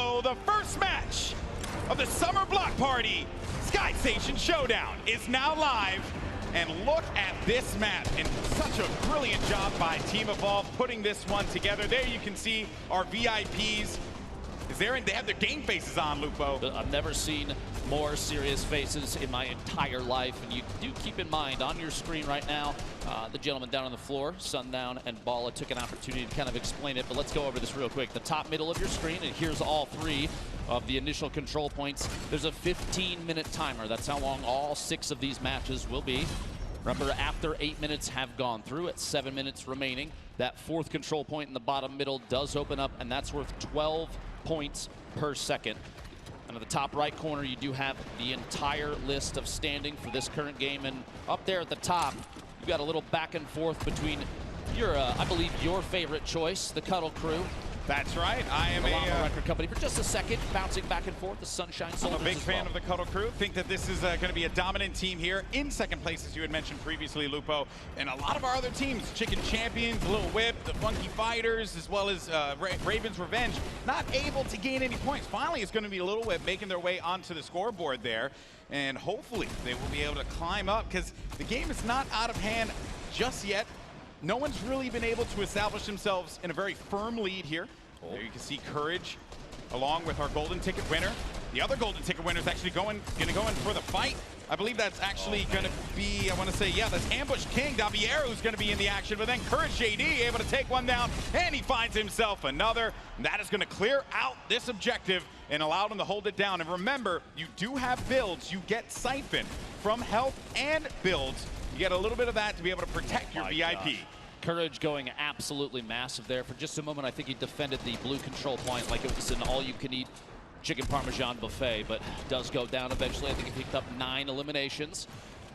So the first match of the Summer Block Party Sky Station Showdown is now live. And look at this map, and such a brilliant job by Team Evolve putting this one together. There you can see our VIPs. They have their game faces on, Lupo. I've never seen more serious faces in my entire life. And you do keep in mind, on your screen right now, the gentleman down on the floor, Sundown and Bala, took an opportunity to kind of explain it. But let's go over this real quick. The top middle of your screen, and here's all three of the initial control points. There's a 15-minute timer. That's how long all 6 of these matches will be. Remember, after 8 minutes have gone through, at 7 minutes remaining, that 4th control point in the bottom middle does open up, and that's worth 12 points per second. And at the top right corner, you do have the entire list of standing for this current game. And up there at the top, you've got a little back and forth between your, I believe, your favorite choice, the Cuddle Crew. That's right. I am a record company for just a second, bouncing back and forth. The Sunshine Soldiers. I'm a big fan of the Cuddle Crew. Think that this is going to be a dominant team here in second place, as you had mentioned previously, Lupo. And a lot of our other teams, Chicken Champions, Little Whip, the Funky Fighters, as well as Raven's Revenge, not able to gain any points. Finally, it's going to be Little Whip making their way onto the scoreboard there. And hopefully they will be able to climb up, because the game is not out of hand just yet. No one's really been able to establish themselves in a very firm lead here. There you can see Courage along with our golden ticket winner. The other golden ticket winner is actually going in for the fight. I believe that's actually going to be, I want to say, yeah, that's Ambush King Daviero who's going to be in the action, but then Courage JD able to take one down, and he finds himself another. And that is going to clear out this objective and allow them to hold it down. And remember, you do have builds. You get Siphon from health and builds. You get a little bit of that to be able to protect your VIP. Gosh. Courage going absolutely massive there. For just a moment, I think he defended the blue control point like it was an all-you-can-eat chicken parmesan buffet, but does go down eventually. I think he picked up 9 eliminations.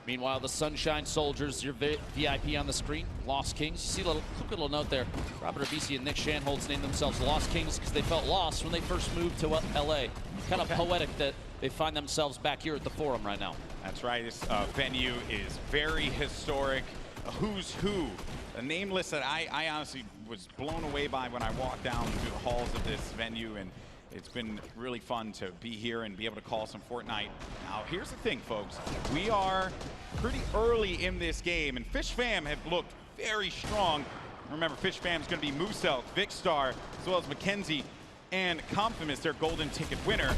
Meanwhile, the Sunshine Soldiers, your VIP on the screen, Lost Kings. You see a quick little note there. Robert Abisi and Nick Shanholz named themselves Lost Kings because they felt lost when they first moved to LA. Kind of poetic that they find themselves back here at the Forum right now. That's right. This venue is very historic. A who's who. A name list that I honestly was blown away by when I walked down through the halls of this venue, and it's been really fun to be here and be able to call some Fortnite. Now, here's the thing, folks. We are pretty early in this game, and Fish Fam have looked very strong. Remember, Fish Fam is going to be Mooselk, Vicstar, as well as Mackenzie and Comphimus, their golden ticket winner.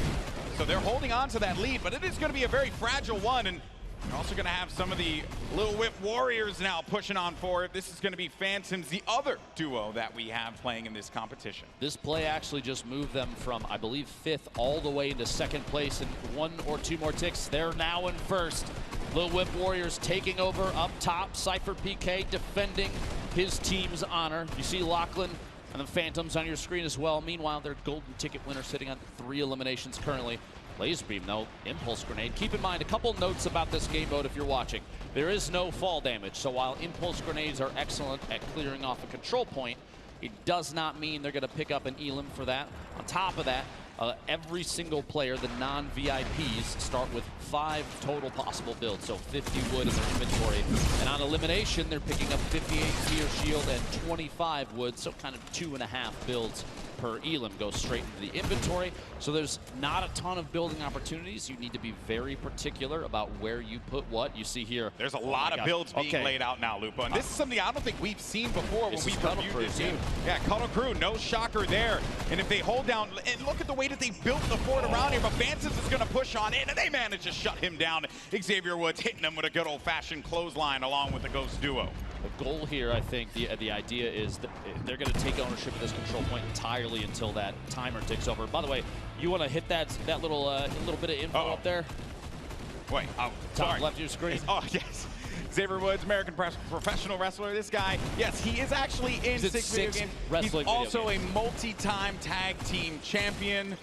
So they're holding on to that lead, but it is going to be a very fragile one. And we're also going to have some of the Little Whip Warriors now pushing on forward. This is going to be Phantoms, the other duo that we have playing in this competition. This play actually just moved them from, I believe, 5th all the way into 2nd place. And 1 or 2 more ticks, they're now in 1st. Little Whip Warriors taking over up top. Cypher PK defending his team's honor. You see Lachlan and the Phantoms on your screen as well. Meanwhile, their golden ticket winner sitting on 3 eliminations currently. Laser Beam, though, Impulse Grenade. Keep in mind, a couple notes about this game mode if you're watching. There is no fall damage, so while Impulse Grenades are excellent at clearing off a control point, it does not mean they're going to pick up an elim for that. On top of that, every single player, the non-VIPs, start with 5 total possible builds, so 50 wood in their inventory. And on elimination, they're picking up 58 Fear Shield and 25 wood, so kind of 2.5 builds per elim goes straight into the inventory. So there's not a ton of building opportunities. You need to be very particular about where you put what. You see here, there's a lot of builds being laid out now, Lupo. And this is something I don't think we've seen before when we've reviewed this game. Yeah, Cuddle Crew, no shocker there. And if they hold down, and look at the way that they built the fort around here, but Phantoms is going to push on in, and they manage to shut him down. Xavier Woods hitting him with a good old-fashioned clothesline along with the Ghost duo. The goal here, I think, the idea is that they're going to take ownership of this control point entirely until that timer ticks over. By the way, you want to hit that little bit of info up there? Wait, top left of your screen. Oh, yes. Xavier Woods, American professional wrestler. This guy, yes, he is actually in 6 video games. He's also a multi-time tag team champion.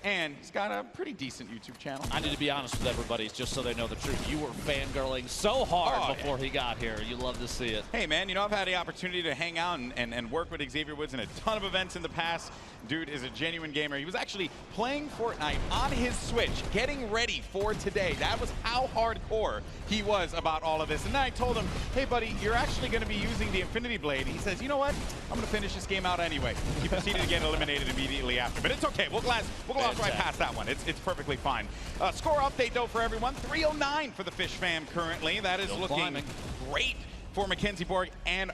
and he's got a pretty decent YouTube channel. I need to be honest with everybody, just so they know the truth. You were fangirling so hard before he got here. You love to see it. Hey, man, you know, I've had the opportunity to hang out and work with Xavier Woods in a ton of events in the past. Dude is a genuine gamer. He was actually playing Fortnite on his Switch, getting ready for today. That was how hardcore he was about all of this. And then I told him, hey, buddy, you're actually going to be using the Infinity Blade. He says, you know what? I'm going to finish this game out anyway. He proceeded to get eliminated immediately after. But it's okay. We'll gloss right past that one. It's perfectly fine. Score update, though, for everyone. 309 for the Fish fam currently. That is looking great for Mackenzie Borg and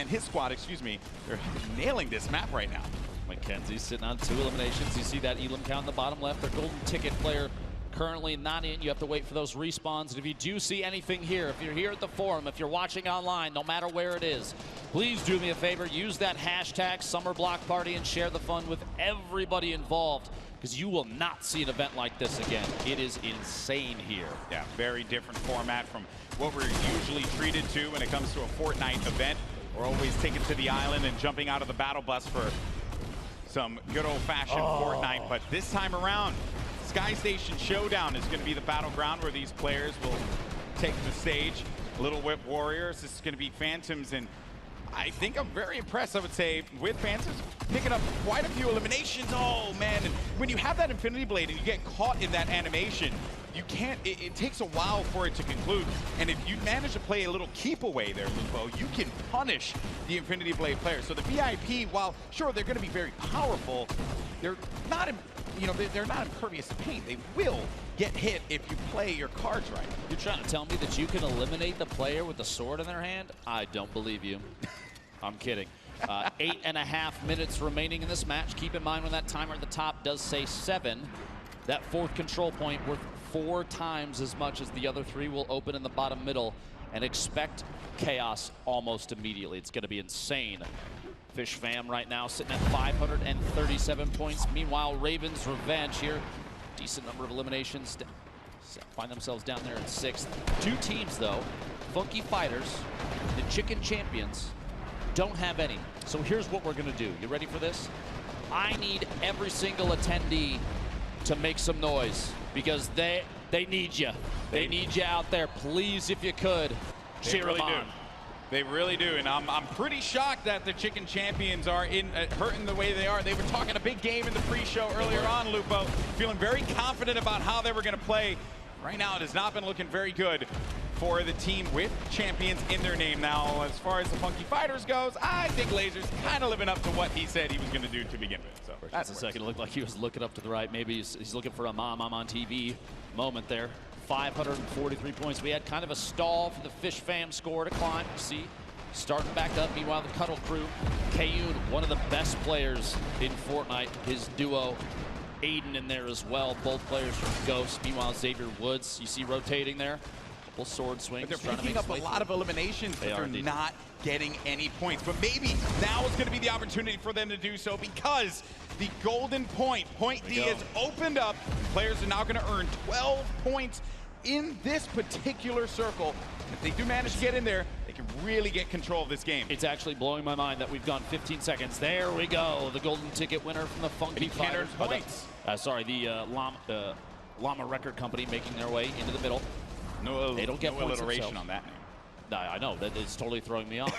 his squad, excuse me. They're nailing this map right now. Mackenzie's sitting on 2 eliminations. You see that Elam count in the bottom left. Their golden ticket player currently not in. You have to wait for those respawns. And if you do see anything here, if you're here at the forum, if you're watching online, no matter where it is, please do me a favor. Use that hashtag Summer Block Party and share the fun with everybody involved, because you will not see an event like this again. It is insane here. Yeah, very different format from what we're usually treated to when it comes to a Fortnite event. We're always taken to the island and jumping out of the battle bus for some good old-fashioned Fortnite, but this time around, Sky Station Showdown is going to be the battleground where these players will take the stage. Little Whip Warriors, this is going to be Phantoms, and I think I'm very impressed, I would say, with Phantoms picking up quite a few eliminations. Oh, man, and when you have that Infinity Blade and you get caught in that animation, you can't, it takes a while for it to conclude. And if you manage to play a little keep away there, Lupo, you can punish the Infinity Blade players. So the VIP, while sure they're going to be very powerful, they're not, they're not impervious to pain. They will get hit if you play your cards right. You're trying to tell me that you can eliminate the player with the sword in their hand? I don't believe you. I'm kidding. 8.5 minutes remaining in this match. Keep in mind when that timer at the top does say 7, that 4th control point worth 4 times as much as the other 3 will open in the bottom middle, and expect chaos almost immediately. It's going to be insane. Fish fam right now sitting at 537 points. Meanwhile, Ravens Revenge here, decent number of eliminations, find themselves down there in 6th. 2 teams though, Funky Fighters, the Chicken Champions, don't have any. So here's what we're going to do. You ready for this? I need every single attendee to make some noise, because they need you. They need you out there. Please, if you could, cheer them on. They really do, and I'm pretty shocked that the Chicken Champions are hurting the way they are. They were talking a big game in the pre-show earlier on, Lupo, feeling very confident about how they were going to play. Right now, it has not been looking very good for the team with champions in their name. Now, as far as the Funky Fighters goes, I think Laser's kind of living up to what he said he was going to do to begin with. So that's a second. It looked like he was looking up to the right. Maybe he's looking for a I'm on TV moment there. 543 points. We had kind of a stall for the Fish fam score to climb. You see, starting back up. Meanwhile, the Cuddle crew, Kayun, one of the best players in Fortnite. His duo, Aiden, in there as well. Both players from Ghost. Meanwhile, Xavier Woods, you see rotating there. Couple sword swings. But they're picking up a lot of eliminations, but they're not getting any points. But maybe now is going to be the opportunity for them to do so, because the golden point D has opened up. Players are now going to earn 12 points in this particular circle. If they do manage to get in there, they can really get control of this game. It's actually blowing my mind that we've gone 15 seconds. There we go. The golden ticket winner from the Funky Fighters. The Llama Record Company making their way into the middle. They don't get alliteration on that name. I know, that is totally throwing me off.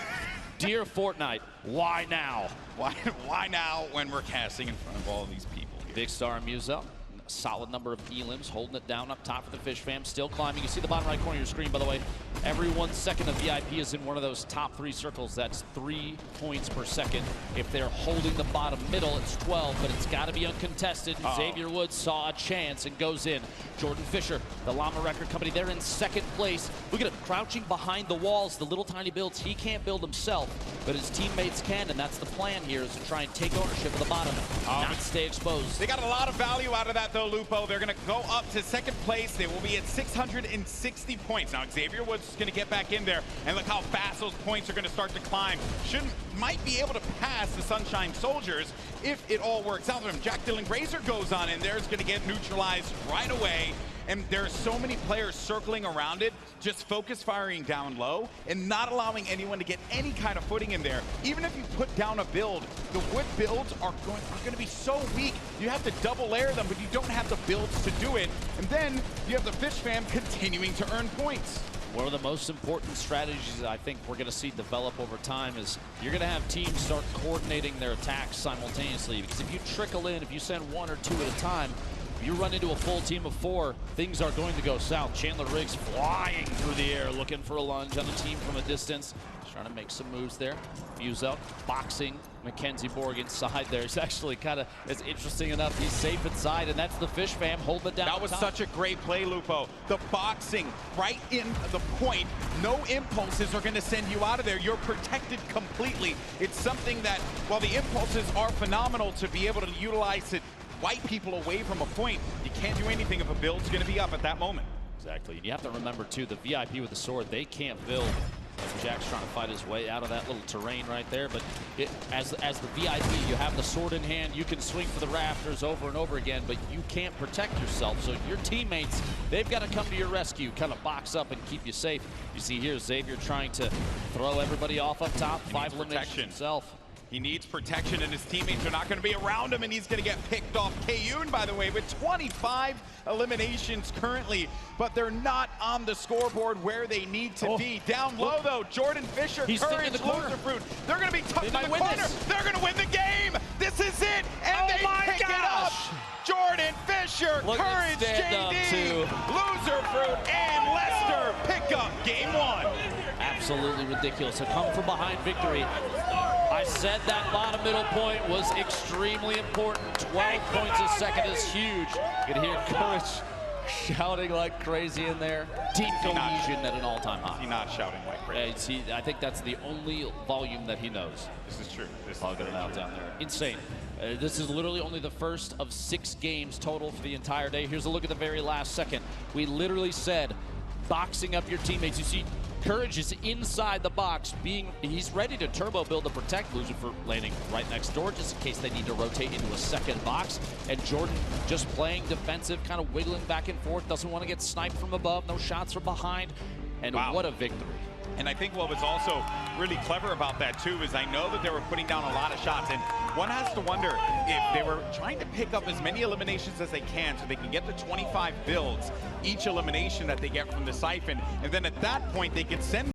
Dear Fortnite, why now? Why now when we're casting in front of all these people? Big Star Musa, solid number of elims, holding it down up top for the Fish fam, still climbing. You see the bottom right corner of your screen, by the way. Every 1 second of VIP is in one of those top 3 circles. That's 3 points per second. If they're holding the bottom middle, it's 12, but it's got to be uncontested. Xavier Woods saw a chance and goes in. Jordan Fisher, the Llama Record Company, they're in 2nd place. Look at him crouching behind the walls, the little tiny builds he can't build himself, but his teammates can, and that's the plan here, is to try and take ownership of the bottom, not stay exposed. They got a lot of value out of that though, Lupo. They're going to go up to 2nd place. They will be at 660 points. Now, Xavier Woods is going to get back in there, and look how fast those points are going to start to climb. Might be able to pass the Sunshine Soldiers if it all works out for him. Jack Dylan Grazer goes on in there, is going to get neutralized right away. And there are so many players circling around it, just focus firing down low and not allowing anyone to get any kind of footing in there. Even if you put down a build, the wood builds are going to be so weak. You have to double layer them, but you don't have the builds to do it. And then you have the Fish Fam continuing to earn points. One of the most important strategies I think we're going to see develop over time is you're going to have teams start coordinating their attacks simultaneously. Because if you trickle in, if you send one or two at a time, if you run into a full team of 4, things are going to go south. Chandler Riggs flying through the air, looking for a lunge on the team from a distance. He's trying to make some moves there. Fuse up, boxing. Mackenzie Borg inside there. He's actually kind of, it's interesting enough, he's safe inside, and that's the Fish Fam holding it down. That was such a great play, Lupo. The boxing right in the point. No impulses are going to send you out of there. You're protected completely. It's something that, while the impulses are phenomenal to be able to utilize it, wipe people away from a point, you can't do anything if a build's going to be up at that moment. Exactly. And you have to remember, too, the VIP with the sword, they can't build. Jack's trying to fight his way out of that little terrain right there. But as the VIP, you have the sword in hand. You can swing for the rafters over and over again, but you can't protect yourself. So your teammates, they've got to come to your rescue, kind of box up and keep you safe. You see here, Xavier trying to throw everybody off up top. 5 eliminations himself. He needs protection, and his teammates are not going to be around him, and he's going to get picked off. Kayun, by the way, with 25 eliminations currently, but they're not on the scoreboard where they need to be. Down low, though, Jordan Fisher, Courage, Loserfruit. They're going to be tucked in the corner. They're going to win the game. This is it, and they pick it up. Jordan Fisher, Courage, JD, Loserfruit, and Lester pick up game 1. Absolutely ridiculous. A come from behind victory. I said that bottom middle point was extremely important. 12 points a second is huge. You can hear Courage shouting like crazy in there. Deep cohesion at an all-time high. He's not shouting like crazy. I think that's the only volume that he knows. This is true. I'll get it out down there. Insane. This is literally only the first of 6 games total for the entire day. Here's a look at the very last second. We literally said, boxing up your teammates. You see, Courage is inside the box, he's ready to turbo build to protect Loser for landing right next door, just in case they need to rotate into a second box. And Jordan just playing defensive, kind of wiggling back and forth, doesn't want to get sniped from above, no shots from behind. And what a victory. And I think what was also really clever about that, too, is I know that they were putting down a lot of shots. And one has to wonder if they were trying to pick up as many eliminations as they can so they can get the 25 builds each elimination that they get from the Siphon. And then at that point, they can send